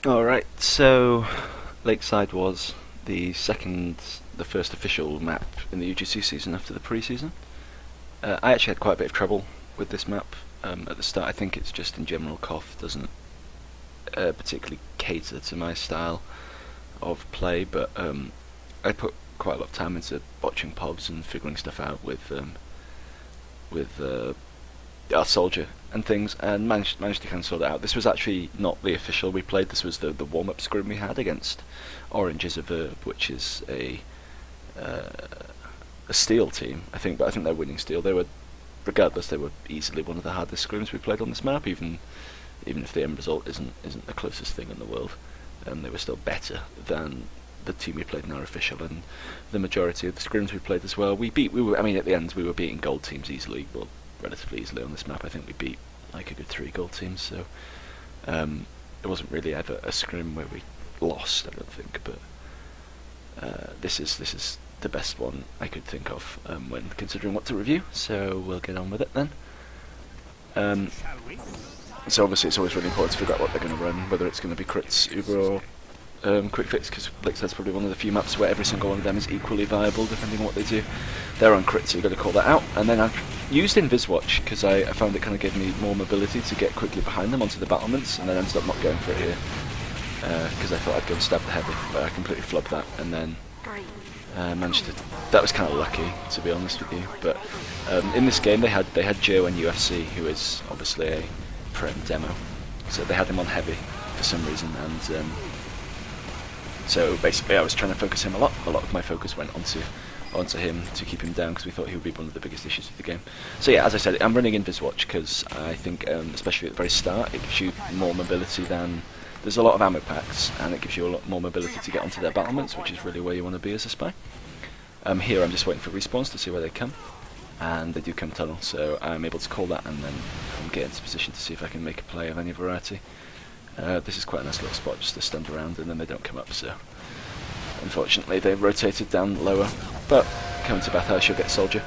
Alright, so Lakeside was the first official map in the UGC season after the pre-season. I actually had quite a bit of trouble with this map at the start. I think it's just in general KOF doesn't particularly cater to my style of play, but I put quite a lot of time into watching pods and figuring stuff out with our soldier and things, and managed to kind of sort it out. This was actually not the official we played. This was the warm-up scrim we had against Orange is a Verb, which is a steel team, I think, but I think they're winning steel. Regardless, they were easily one of the hardest scrims we played on this map, even if the end result isn't the closest thing in the world. They were still better than the team we played in our official, and the majority of the scrims we played as well. At the end we were beating gold teams easily, well, relatively easily on this map. I think we beat like a good 3 gold teams, so it wasn't really ever a scrim where we lost, I don't think, but this is the best one I could think of when considering what to review, so we'll get on with it then. So obviously it's always really important to figure out what they're going to run, whether it's going to be crits, Uber, or quick fix, because Lakeside's probably one of the few maps where every single one of them is equally viable depending on what they do. They're on crit, so you've got to call that out. And then I've used Inviswatch because I found it kind of gave me more mobility to get quickly behind them onto the battlements, and then I ended up not going for it here because I thought I'd go and stab the heavy, but I completely flubbed that, and then managed to. That was kind of lucky, to be honest with you. But in this game they had Joe and UFC, who is obviously a Prem demo, so they had him on heavy for some reason, and so basically I was trying to focus him a lot. A lot of my focus went onto him to keep him down, because we thought he would be one of the biggest issues of the game. So yeah, as I said, I'm running Inviswatch because I think, especially at the very start, it gives you more mobility than. There's a lot of ammo packs, and it gives you a lot more mobility to get onto their battlements, which is really where you want to be as a spy. Here I'm just waiting for respawns to see where they come, and they do come tunnel, so I'm able to call that and then get into position to see if I can make a play of any variety. This is quite a nice little spot just to stand around, and then they don't come up, so unfortunately they've rotated down lower, but coming to bathhouse you'll get soldier.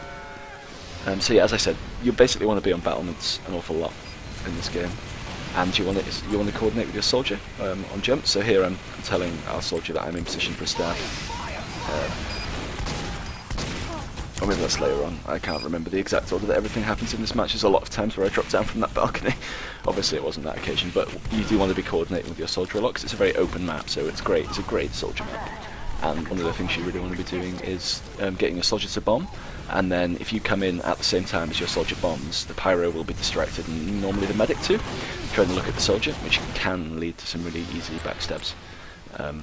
So yeah, as I said, you basically want to be on battlements an awful lot in this game, and you want to coordinate with your soldier on jump. So here I'm telling our soldier that I'm in position for a stab. Or maybe that's later on, I can't remember the exact order that everything happens in this match. There's a lot of times where I drop down from that balcony. Obviously it wasn't that occasion, but you do want to be coordinating with your soldier a lot, because it's a very open map, so it's great. It's a great soldier map. And one of the things you really want to be doing is getting your soldier to bomb, and then if you come in at the same time as your soldier bombs, the pyro will be distracted, and normally the medic too, trying to look at the soldier, which can lead to some really easy backstabs.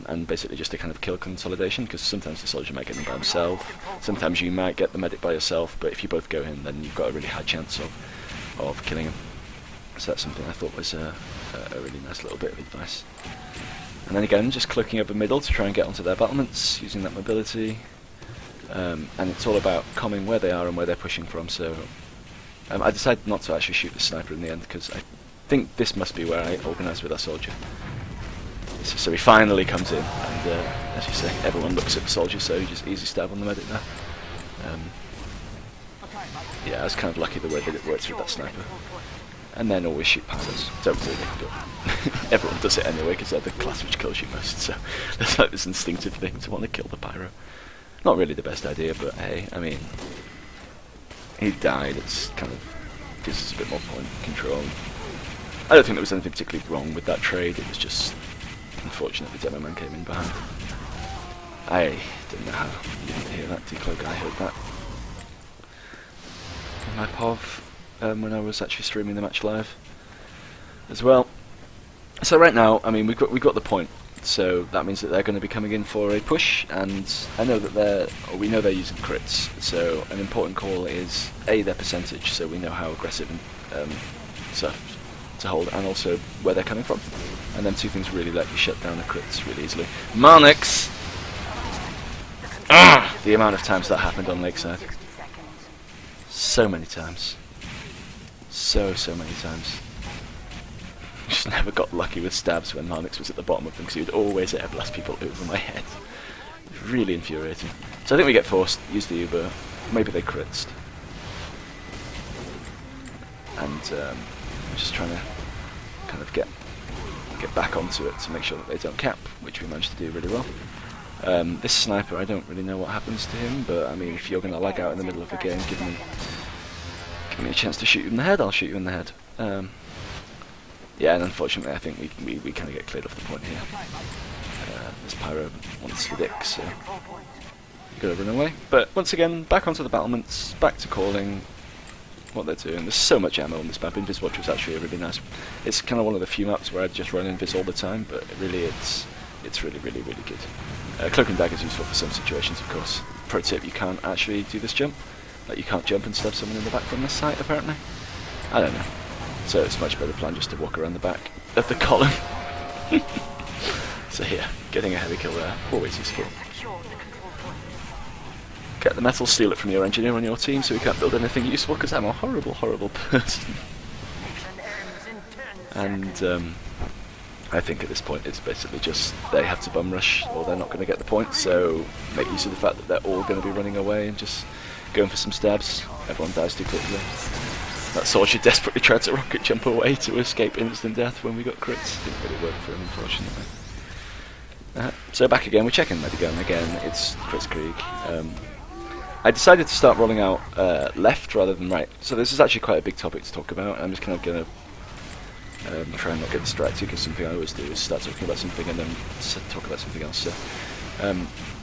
And basically just a kind of kill consolidation, because sometimes the soldier might get them by himself, sometimes you might get the medic by yourself, but if you both go in, then you've got a really high chance of killing him. So that's something I thought was a really nice little bit of advice. And then again, just clicking over middle to try and get onto their battlements, using that mobility. And it's all about combing where they are and where they're pushing from, so I decided not to actually shoot the sniper in the end, because I think this must be where I organise with our soldier. So he finally comes in, and as you say, everyone looks at the soldier, so you just easy stab on the medic now. Yeah, I was kind of lucky the way that it worked with that sniper. And then always shoot pyros. Don't really, but everyone does it anyway, because they're the class which kills you most, so there's like this instinctive thing to want to kill the pyro. Not really the best idea, but hey, I mean, he died, it's kind of gives us a bit more point control. I don't think there was anything particularly wrong with that trade, it was just unfortunate the demo man came in behind. I didn't know how you didn't hear that, Decloak, I heard that in my POV when I was actually streaming the match live as well. So right now, I mean, we've got the point, so that means that they're going to be coming in for a push, and I know that we know they're using crits, so an important call is A, their percentage, so we know how aggressive and stuff to hold, and also where they're coming from. And then two things really let you shut down the crits really easily. Marnix! The amount of times that happened on Lakeside. So many times. So many times. Just never got lucky with stabs when Marnix was at the bottom of them, because he would always blast people over my head. Really infuriating. So I think we get forced, use the Uber, maybe they crits. And I'm just trying to kind of get get back onto it to make sure that they don't cap, which we managed to do really well. This sniper, I don't really know what happens to him, but I mean, if you're going to lag out in the middle of a game, give me a chance to shoot you in the head, I'll shoot you in the head. Yeah, and unfortunately I think we kind of get cleared off the point here. This Pyro wants the dick, so you've got to run away. But once again, back onto the battlements, back to calling what they're doing. There's so much ammo on this map. Inviswatch was actually really nice. It's kind of one of the few maps where I just run Invis all the time, but really it's really good. Cloak and Dagger is useful for some situations, of course. Pro tip, you can't actually do this jump. Like, you can't jump and stab someone in the back from this site, apparently. I don't know. So it's a much better plan just to walk around the back of the column. So yeah, getting a heavy kill there, always useful. Get the metal, steal it from your engineer on your team so we can't build anything useful, because I'm a horrible, horrible person. And I think at this point it's basically just they have to bum rush or they're not going to get the point, so make use of the fact that they're all going to be running away and just going for some stabs. Everyone dies too quickly. That soldier desperately tried to rocket jump away to escape instant death when we got crits. Didn't really work for him, unfortunately. So back again, we're checking Medigun again. It's Chris Krieg. I decided to start rolling out left rather than right. So this is actually quite a big topic to talk about. I'm just kind of going to try and not get distracted, because something I always do is start talking about something and then talk about something else. So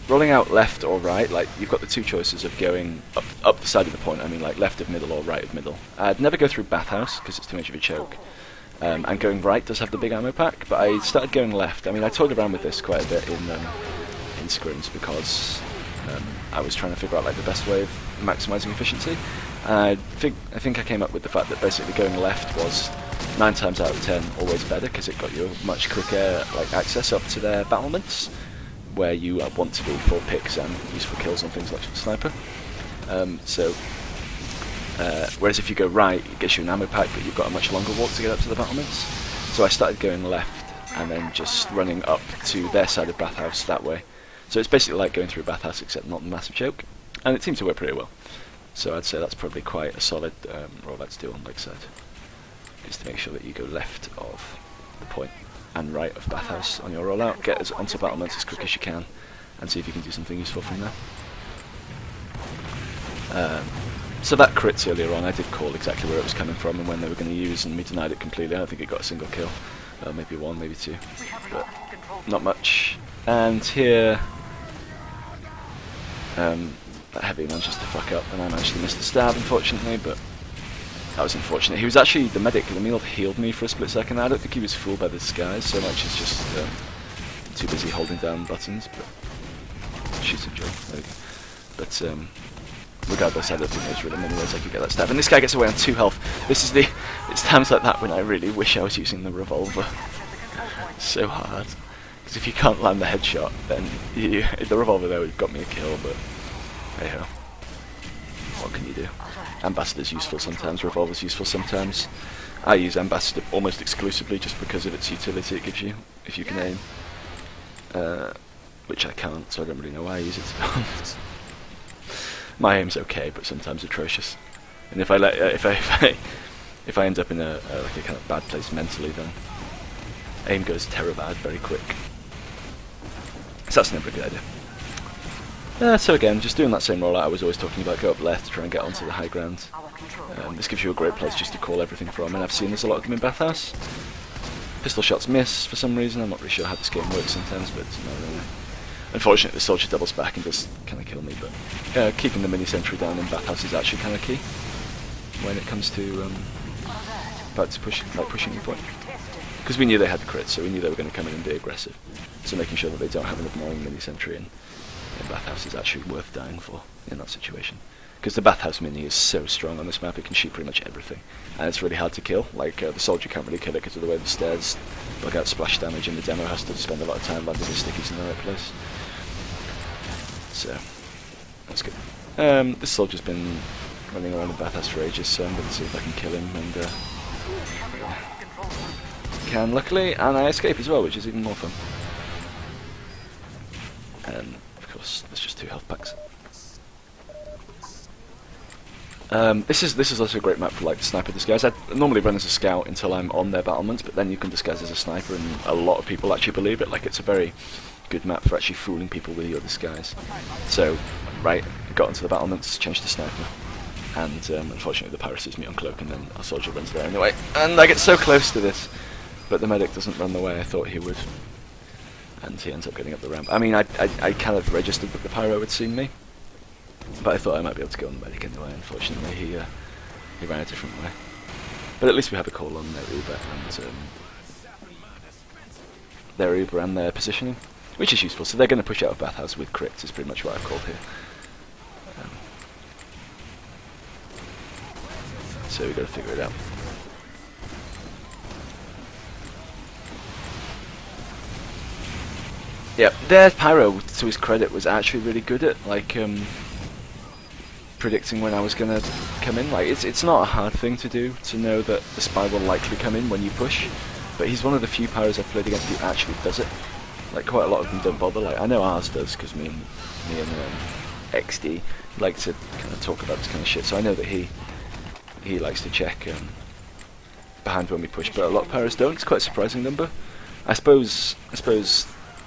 rolling out left or right, like you've got the two choices of going up the side of the point. I mean, like left of middle or right of middle. I'd never go through bathhouse because it's too much of a choke. And going right does have the big ammo pack, but I started going left. I mean, I toyed around with this quite a bit in scrims because I was trying to figure out like the best way of maximising efficiency. I think I came up with the fact that basically going left was 9 times out of 10 always better, because it got you a much quicker like access up to their battlements, where you want to do full picks and useful kills on things like the sniper. Whereas if you go right, it gives you an ammo pack, but you've got a much longer walk to get up to the battlements. So I started going left and then just running up to their side of bathhouse that way. So it's basically like going through a bathhouse except not a massive choke, and it seems to work pretty well. So I'd say that's probably quite a solid rollout to do on Lakeside, is to make sure that you go left of the point and right of bathhouse on your rollout, get us onto battlements as quick as you can, and see if you can do something useful from there. So that crits earlier on, I did call exactly where it was coming from and when they were going to use, and we denied it completely. I don't think it got a single kill, maybe one, maybe two, but not much. And here, that heavy manages to fuck up, and I managed to miss the stab, unfortunately, but that was unfortunate. He was actually the medic. The meal healed me for a split second. I don't think he was fooled by the disguise so much as just too busy holding down buttons, but she's a joke. There we go. But regardless, I don't think there's really many ways I could get that stab. And this guy gets away on 2 health. It's times like that when I really wish I was using the revolver. So hard. Because if you can't land the headshot, then the revolver there would have got me a kill, but hey ho. What can you do? Ambassador's useful sometimes, revolver's useful sometimes. I use Ambassador almost exclusively just because of its utility it gives you, if you can aim. Which I can't, so I don't really know why I use it, to be honest. My aim's okay, but sometimes atrocious. And if I end up in a kind of bad place mentally, then aim goes terror-bad very quick. So that's never a good idea. So again, just doing that same rollout I was always talking about, go up left, try and get onto the high ground. This gives you a great place just to call everything from, and I've seen there's a lot of them in bathhouse. Pistol shots miss for some reason. I'm not really sure how this game works sometimes, but it's not really. Unfortunately, the soldier doubles back and does kind of kill me, but keeping the mini sentry down in bathhouse is actually kind of key when it comes to pushing the point. Because we knew they had the crits, so we knew they were going to come in and be aggressive. So making sure that they don't have an annoying mini sentry in bathhouse is actually worth dying for in that situation. Because the bathhouse mini is so strong on this map, it can shoot pretty much everything, and it's really hard to kill. Like the soldier can't really kill it because of the way the stairs block out splash damage, and the demo has to spend a lot of time landing his stickies in the right place. So that's good. This soldier's been running around the bathhouse for ages, so I'm going to see if I can kill him, and can luckily, and I escape as well, which is even more fun. And of course, there's just 2 health packs. This is also a great map for like sniper disguise. I normally run as a scout until I'm on their battlements, but then you can disguise as a sniper, and a lot of people actually believe it. Like, it's a very good map for actually fooling people with your disguise. So, right, got into the battlements, changed to sniper, and unfortunately the pirate sees me on cloak, and then our soldier runs there anyway. And I get so close to this, but the medic doesn't run the way I thought he would, and he ends up getting up the ramp. I mean, I kind of registered that the pyro had seen me, but I thought I might be able to go on the medic anyway. Unfortunately, he ran a different way. But at least we had a call on their Uber and their positioning, which is useful. So they're going to push out of bathhouse with crits, is pretty much what I've called here. So we've got to figure it out. Yeah, their pyro, to his credit, was actually really good at like predicting when I was gonna come in. Like, it's not a hard thing to do to know that the spy will likely come in when you push, but he's one of the few pyros I've played against who actually does it. Like, quite a lot of them don't bother. Like, I know ours does, because me and XD like to kind of talk about this kind of shit, so I know that he likes to check behind when we push, but a lot of pyros don't. It's quite a surprising number. I suppose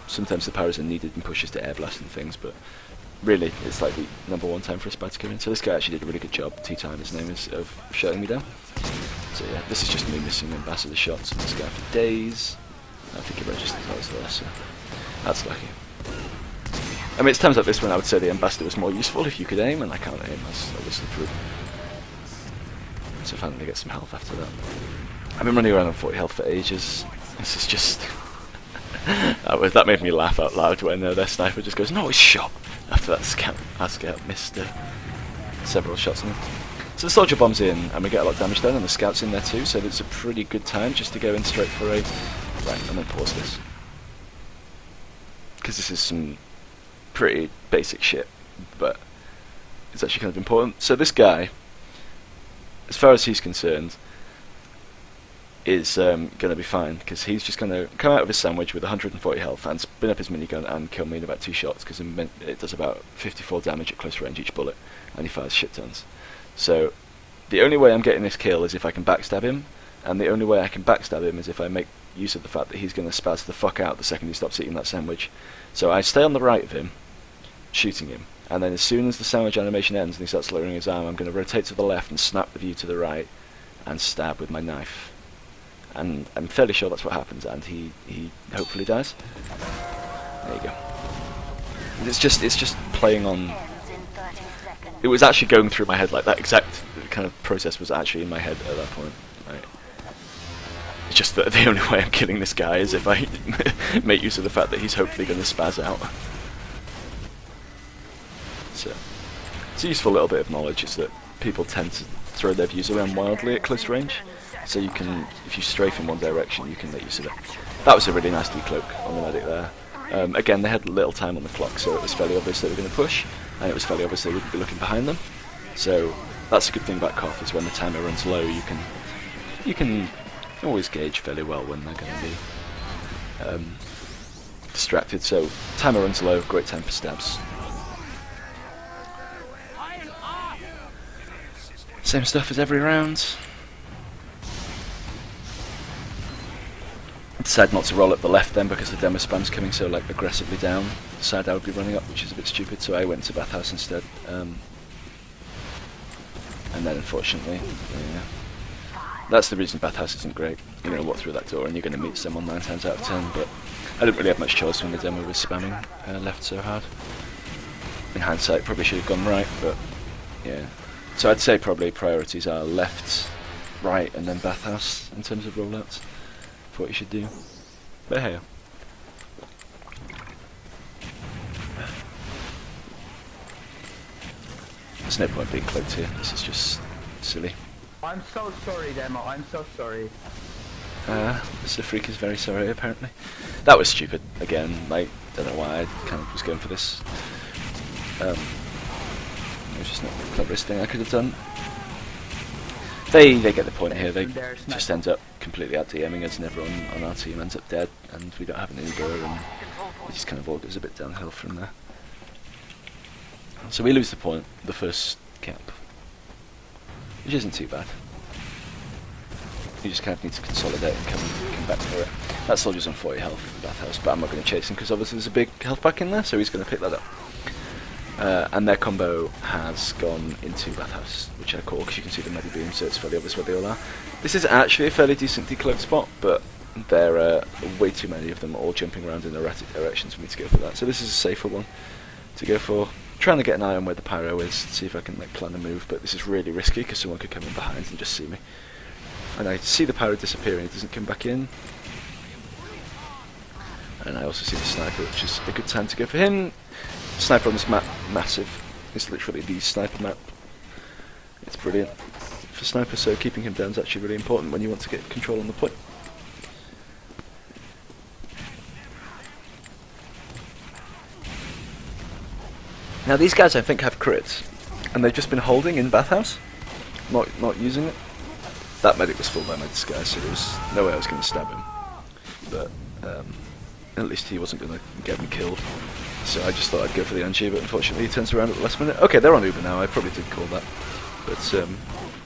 sometimes the pyros are needed in pushes to air blast and things, but really it's like the #1 time for a spy to come in. So this guy actually did a really good job, T-Time his name is, of shutting me down. So yeah, this is just me missing ambassador shots on this guy for days. I think he registered I was there, so that's lucky. I mean, it's times like this when I would say the ambassador was more useful if you could aim, and I can't aim, that's obviously true. So finally get some health after that. I've been running around on 40 health for ages. This is just... that made me laugh out loud when their sniper just goes, "No, he's shot!" After that our scout missed several shots on him. So the soldier bombs in, and we get a lot of damage done, and the scout's in there too, so it's a pretty good time just to go in straight for a... Right, I'm going to pause this, because this is some pretty basic shit, but it's actually kind of important. So this guy, as far as he's concerned, is going to be fine, because he's just going to come out of his sandwich with 140 health and spin up his minigun and kill me in about 2 shots, because it does about 54 damage at close range each bullet, and he fires shit tons. So the only way I'm getting this kill is if I can backstab him, and the only way I can backstab him is if I make use of the fact that he's going to spaz the fuck out the second he stops eating that sandwich. So I stay on the right of him, shooting him, and then as soon as the sandwich animation ends and he starts lowering his arm, I'm going to rotate to the left and snap the view to the right and stab with my knife. And I'm fairly sure that's what happens, and he hopefully dies. There you go. It's just playing on... It was actually going through my head, like that exact kind of process was actually in my head at that point. Right. It's just that the only way I'm killing this guy is if I make use of the fact that he's hopefully going to spaz out. So, it's a useful little bit of knowledge, is that people tend to throw their views around wildly at close range. So you can, if you strafe in one direction, you can make use of it. That was a really nice decloak on the medic there. Again, they had little time on the clock, so it was fairly obvious they were going to push, and it was fairly obvious they wouldn't be looking behind them. So that's a good thing about Koth, is when the timer runs low, you can always gauge fairly well when they're going to be distracted. So timer runs low, great time for stabs. Same stuff as every round. Decided not to roll up the left then, because the demo spam's coming so like aggressively down the side I would be running up, which is a bit stupid, so I went to bathhouse instead. And then unfortunately, that's the reason bathhouse isn't great. You're going to walk through that door and you're going to meet someone 9 times out of 10, but I didn't really have much choice when the demo was spamming left so hard. In hindsight, probably should have gone right, but yeah. So I'd say probably priorities are left, right, and then bathhouse in terms of rollouts. What you should do. But hey. There's no point being cloaked here, this is just silly. I'm so sorry, Demo, I'm so sorry. Mr. Freak is very sorry, apparently. That was stupid, again, like, don't know why I kind of was going for this. It was just not the cleverest thing I could have done. They get the point here, they just end up completely out DMing us, and everyone on our team ends up dead, and we don't have an Uber, and it just kind of all goes a bit downhill from there. So we lose the point, the first camp. which isn't too bad. You just kind of need to consolidate and come back for it. That soldier's on 40 health in Bathhouse, but I'm not going to chase him because obviously there's a big health pack in there, so he's going to pick that up. And their combo has gone into Bathhouse, which I call because you can see the medi beam, so it's fairly obvious where they all are. This is actually a fairly decent decloak spot, but there are way too many of them all jumping around in erratic directions for me to go for that. So this is a safer one to go for. Trying to get an eye on where the pyro is, see if I can like plan a move, but this is really risky because someone could come in behind and just see me. And I see the pyro disappearing, it doesn't come back in. And I also see the sniper, which is a good time to go for him. Sniper on this map, massive. It's literally the sniper map. It's brilliant for sniper, so keeping him down is actually really important when you want to get control on the point. Now these guys I think have crits, and they've just been holding in Bathhouse, not using it. That medic was full by my disguise, so there was no way I was going to stab him. But at least he wasn't going to get me killed. So I just thought I'd go for the Angie, but unfortunately he turns around at the last minute. Okay, they're on Uber now, I probably did call that. But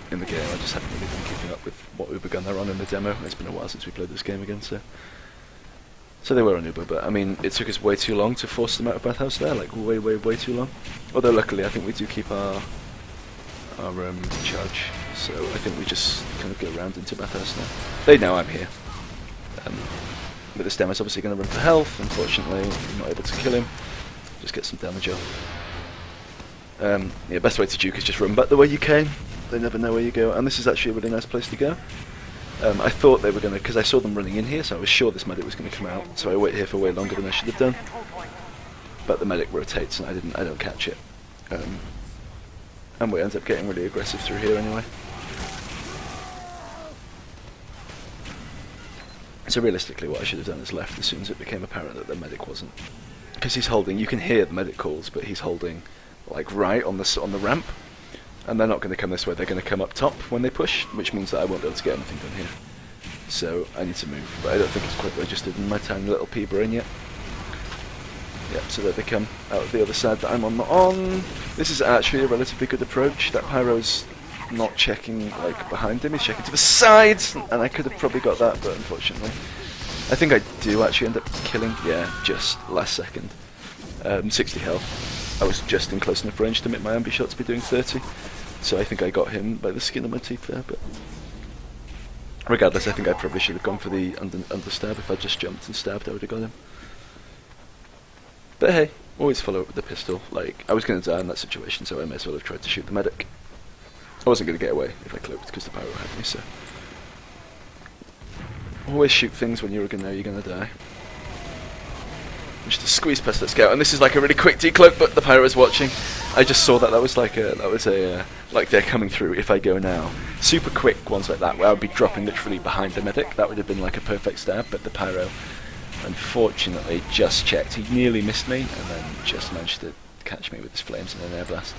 in the game I just haven't really been keeping up with what Uber gun they're on in the demo. It's been a while since we played this game again, so they were on Uber, but I mean, it took us way too long to force them out of Bathhouse there, like way too long. Although luckily I think we do keep our charge, so I think we just kind of go around into Bathhouse now. They know I'm here. But this demo's obviously going to run for health. Unfortunately, I'm not able to kill him. Just get some damage off. Yeah, best way to juke is just run back the way you came. They never know where you go, and this is actually a really nice place to go. I thought they were going to, because I saw them running in here, so I was sure this medic was going to come out, so I waited here for way longer than I should have done. But the medic rotates and I don't catch it. And we end up getting really aggressive through here anyway. So realistically what I should have done is left as soon as it became apparent that the medic wasn't. Because he's holding, you can hear the medic calls, but he's holding like right on the ramp. And they're not going to come this way, they're going to come up top when they push, which means that I won't be able to get anything done here. So I need to move, but I don't think it's quite registered in my tiny little pea brain yet. Yep, so there they come out of the other side that I'm not on. This is actually a relatively good approach. That pyro's not checking like behind him, he's checking to the sides, and I could have probably got that, but unfortunately. I think I do actually end up killing, yeah, just last second. 60 health. I was just in close enough range to make my ambi shots be doing 30, so I think I got him by the skin of my teeth there, but regardless, I think I probably should have gone for the understab. If I just jumped and stabbed, I would have got him. But hey, always follow up with the pistol. Like, I was going to die in that situation, so I may as well have tried to shoot the medic. I wasn't going to get away if I cloaked because the pyro had me, so always shoot things when you know you're going to die. Just a squeeze past that scout, and this is like a really quick decloak, but the pyro is watching. I just saw that. That was like like they're coming through. If I go now, super quick ones like that, where I would be dropping literally behind the medic. That would have been like a perfect stab, but the pyro, unfortunately, just checked. He nearly missed me, and then just managed to catch me with his flames and an air blast,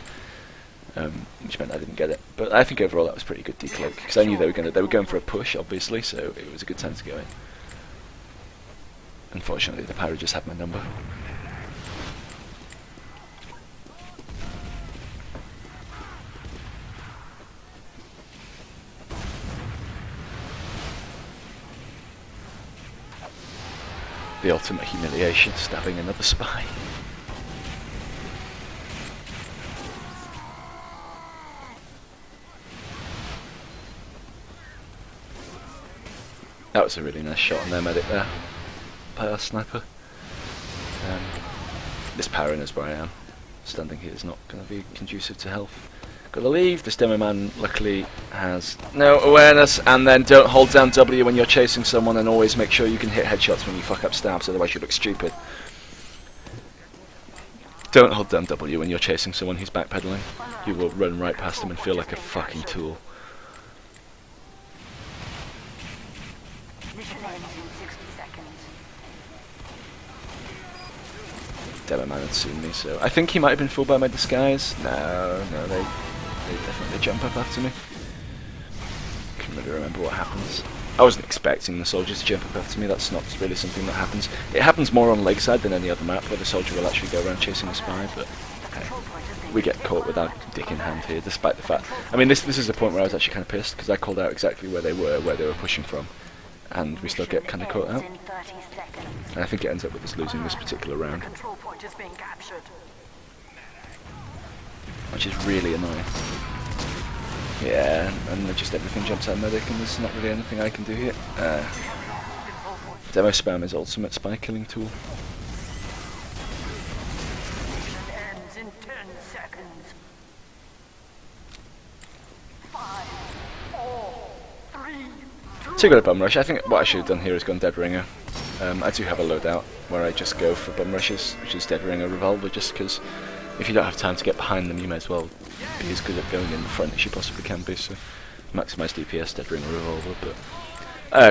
which meant I didn't get it. But I think overall that was pretty good decloak because I knew they were going for a push, obviously, so it was a good time to go in. Unfortunately, the pyro just had my number. The ultimate humiliation, stabbing another spy. That was a really nice shot on their medic there. By our sniper. This pyro knows where I am. Standing here is not going to be conducive to health. Gotta leave. This demo man luckily has no awareness, and then don't hold down W when you're chasing someone, and always make sure you can hit headshots when you fuck up stabs, otherwise you look stupid. Don't hold down W when you're chasing someone who's backpedaling. You will run right past him and feel like a fucking tool. Demo man had seen me, so I think he might have been fooled by my disguise. No, they definitely jump up after me. Can't really remember what happens. I wasn't expecting the soldiers to jump up after me. That's not really something that happens. It happens more on Lakeside than any other map, where the soldier will actually go around chasing a spy, but hey. we get caught with our dick in hand here, despite the fact. I mean, this is the point where I was actually kind of pissed because I called out exactly where they were pushing from, and we still get kind of caught out. And I think it ends up with us losing this particular round, which is really annoying. Yeah, and just everything jumps out medic, and there's not really anything I can do here. Demo spam is ultimate spy killing tool. Ends in 10 seconds. 5, 4, 3, 2. So you got a bum rush. I think what I should have done here is gone dead ringer. I do have a loadout where I just go for bum rushes, which is dead ringer revolver, just because if you don't have time to get behind them, you may as well be as good at going in front as you possibly can be. So maximise DPS, dead ringer revolver, but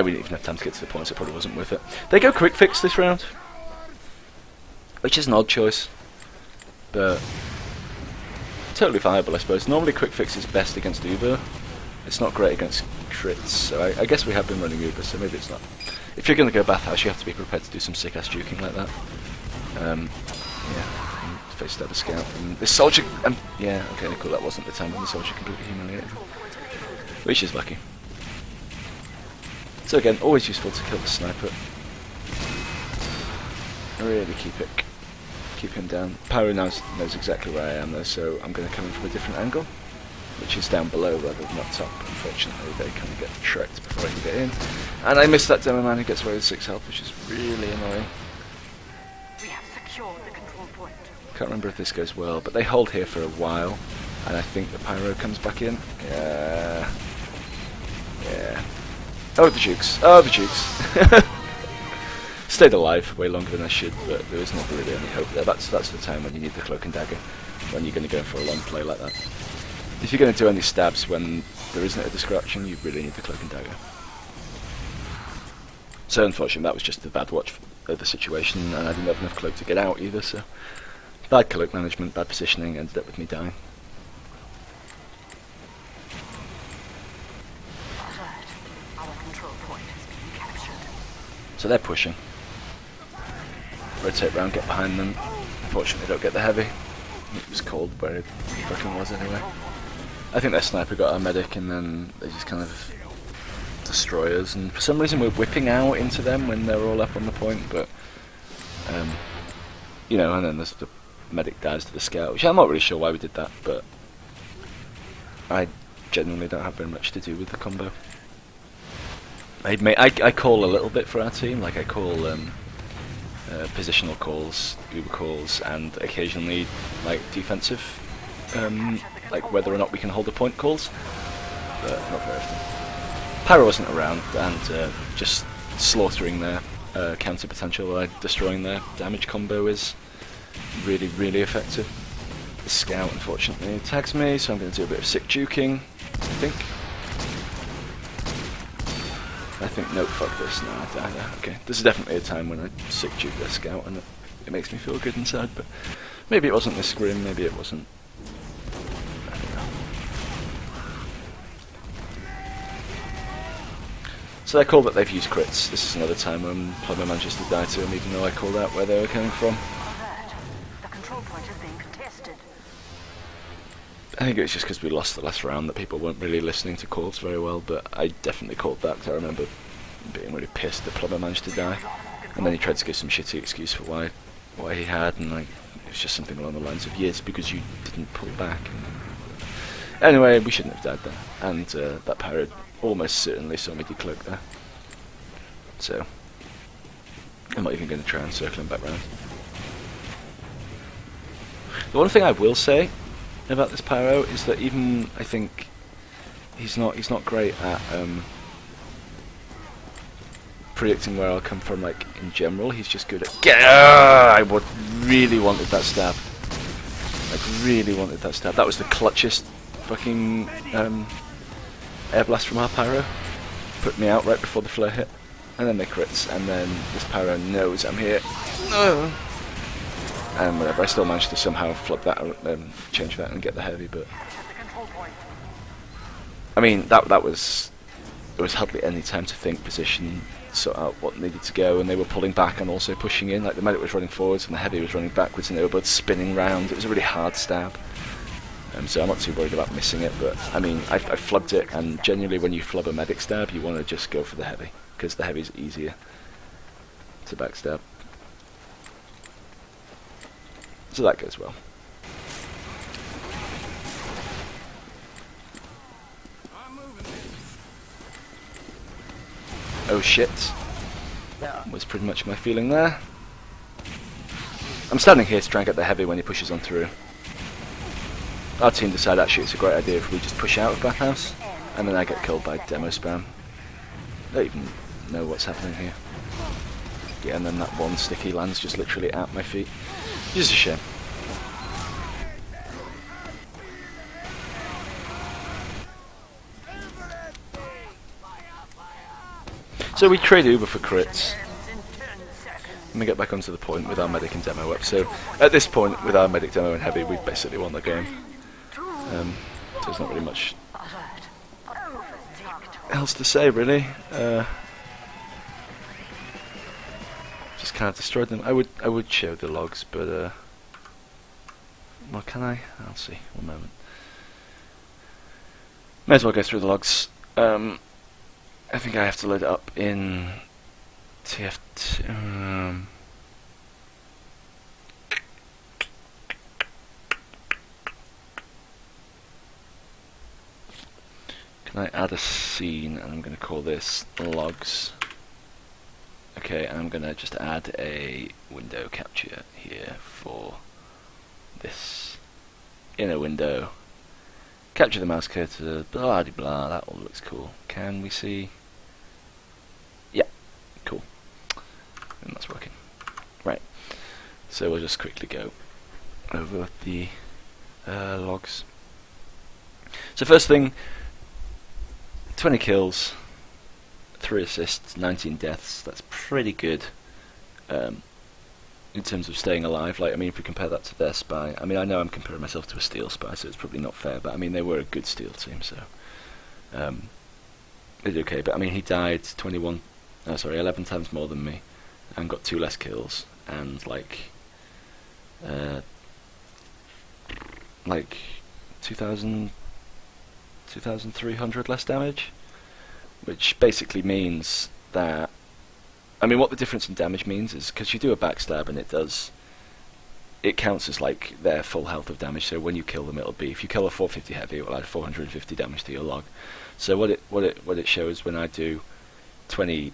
we didn't even have time to get to the point, so it probably wasn't worth it. They go quick fix this round, which is an odd choice, but totally viable, I suppose. Normally quick fix is best against Uber. It's not great against crits, so I guess we have been running Uber, so maybe it's not. If you're going to go bathhouse, you have to be prepared to do some sick ass juking like that. Yeah, and face stab a scout. And this soldier, yeah, okay, cool. That wasn't the time when the soldier completely humiliated him, which is lucky. So again, always useful to kill the sniper. Really keep him down. Pyro knows exactly where I am though, so I'm going to come in from a different angle, which is down below rather than up top. Unfortunately, they kind of get shreked before I can get in. And I missed that demo man who gets away with 6 health, which is really annoying. We have secured the control point. Can't remember if this goes well, but they hold here for a while, and I think the pyro comes back in. Yeah. Oh, the jukes. Oh, the jukes. Stayed alive way longer than I should, but there was never really any hope there. That's the time when you need the cloak and dagger, when you're going to go for a long play like that. If you're going to do any stabs when there isn't a distraction, you really need the cloak and dagger. So unfortunately that was just a bad watch of the situation, and I didn't have enough cloak to get out either, so bad cloak management, bad positioning, ended up with me dying. Alert. Our control point has been captured. So they're pushing. Rotate round, get behind them. Unfortunately don't get the heavy. It was cold where it fucking was anyway. I think their sniper got our medic and then they just kind of destroy us, and for some reason we're whipping out into them when they're all up on the point, but you know, and then the medic dies to the scout, which I'm not really sure why we did that, but I genuinely don't have very much to do with the combo. I call a little bit for our team, like I call positional calls, Uber calls, and occasionally like defensive, like whether or not we can hold a point calls, but not very often. Pyro wasn't around, and just slaughtering their counter potential by destroying their damage combo is really, really effective. The scout unfortunately tags me, so I'm going to do a bit of sick juking, I think, nope, fuck this, no, I die there. Okay, this is definitely a time when I sick juke their scout, and it makes me feel good inside, but maybe it wasn't this scrim, maybe it wasn't. I don't know. So they're called that they've used crits. This is another time when Plumber manages to die to them, even though I called out where they were coming from. Alert. The control point is being contested. I think it was just because we lost the last round that people weren't really listening to calls very well, but I definitely called that, because I remember being really pissed that Plumber managed to die, and then he tried to give some shitty excuse for why he had, and like it was just something along the lines of, yes, because you didn't pull back. Anyway, we shouldn't have died there, and that pirate almost certainly saw me decloak there, so I'm not even going to try and circle him back round. The one thing I will say about this pyro is that even I think he's not great at predicting where I'll come from, like in general. He's just good at I really wanted that stab. Like really wanted that stab. That was the clutchest fucking air blast from our pyro. Put me out right before the flare hit, and then they crits, and then this pyro knows I'm here. And whatever, I still managed to somehow flip that, change that, and get the heavy. But I mean, that was there was hardly any time to think position. sort out what needed to go, and they were pulling back and also pushing in. Like the medic was running forwards and the heavy was running backwards, and they were both spinning round. It was a really hard stab. So I'm not too worried about missing it, but I mean, I flubbed it, and generally when you flub a medic stab, you want to just go for the heavy, because the heavy's easier to backstab. So that goes well. Oh shit, Yeah. was pretty much my feeling there. I'm standing here to try and get the heavy when he pushes on through. Our team decided actually it's a great idea if we just push out of bathhouse, and then I get killed by demo spam. I don't even know what's happening here. Yeah, and then that one sticky lands just literally at my feet. Just a shame. So we trade Uber for crits. Let me get back onto the point with our medic and demo up. So at this point, with our medic, demo and heavy, we've basically won the game. So there's not really much else to say, really. Just kind of destroyed them. I would show the logs, but well, can I? I'll see. One moment. May as well go through the logs. I think I have to load it up in TF2. Can I add a scene, and I'm going to call this logs. Okay, and I'm going to just add a window capture here for this inner window. Capture the mouse cursor, blah de blah, that all looks cool. Can we see? Yeah, cool. And that's working. Right, so we'll just quickly go over the logs. So first thing, 20 kills, 3 assists, 19 deaths. That's pretty good in terms of staying alive. Like, I mean, if we compare that to their spy, I mean, I know I'm comparing myself to a steel spy, so it's probably not fair, but I mean, they were a good steel team, so they did okay. But I mean, he died 11 times more than me, and got 2 less kills, and like 2,300 less damage, which basically means that, I mean, what the difference in damage means is, because you do a backstab and it counts as like their full health of damage. So when you kill them, it'll be, if you kill a 450 heavy, it will add 450 damage to your log. So what it shows when I do 2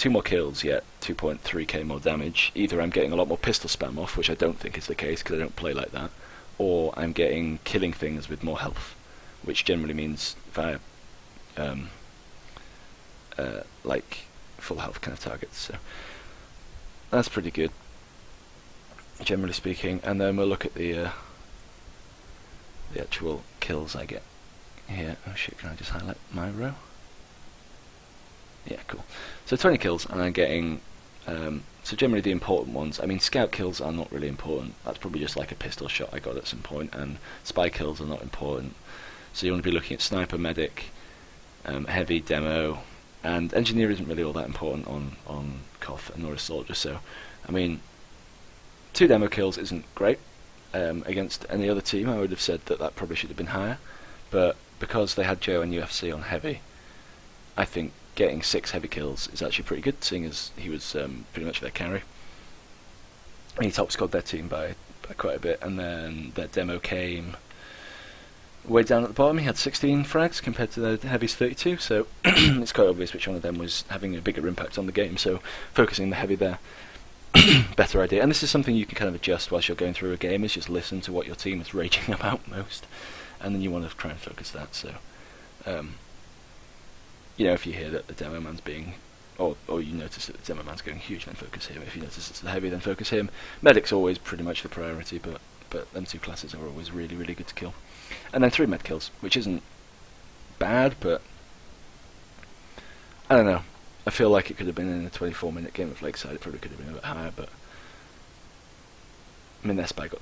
more kills yet 2.3k more damage, either I'm getting a lot more pistol spam off, which I don't think is the case because I don't play like that, or I'm getting killing things with more health, which generally means via like full health kind of targets. So that's pretty good, generally speaking. And then we'll look at the actual kills I get here. Oh shit, can I just highlight my row? Yeah, cool. So 20 kills, and I'm getting so generally the important ones. I mean, scout kills are not really important. That's probably just like a pistol shot I got at some point, and spy kills are not important. So you want to be looking at sniper, medic, heavy, demo, and engineer isn't really all that important on Koth, and nor is soldier. So, I mean, 2 demo kills isn't great against any other team. I would have said that probably should have been higher, but because they had Joe and UFC on heavy, I think getting 6 heavy kills is actually pretty good, seeing as he was pretty much their carry. And he top scored their team by quite a bit, and then their demo came way down at the bottom. He had 16 frags compared to the heavy's 32, so it's quite obvious which one of them was having a bigger impact on the game, so focusing the heavy there, better idea. And this is something you can kind of adjust whilst you're going through a game, is just listen to what your team is raging about most, and then you want to try and focus that. So you know, if you hear that the demo man's being, or you notice that the demo man's going huge, then focus him. If you notice it's the heavy, then focus him. Medic's always pretty much the priority, but them 2 classes are always really, really good to kill. And then 3 med kills, which isn't bad, but I don't know. I feel like it could have been in a 24-minute game of Lakeside. It probably could have been a bit higher, but I mean, their spy got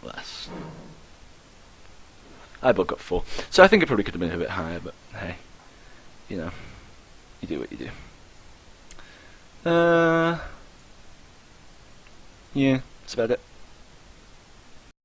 less. Eyeball got 4, so I think it probably could have been a bit higher, but hey, you know, You do what you do. Yeah, that's about it.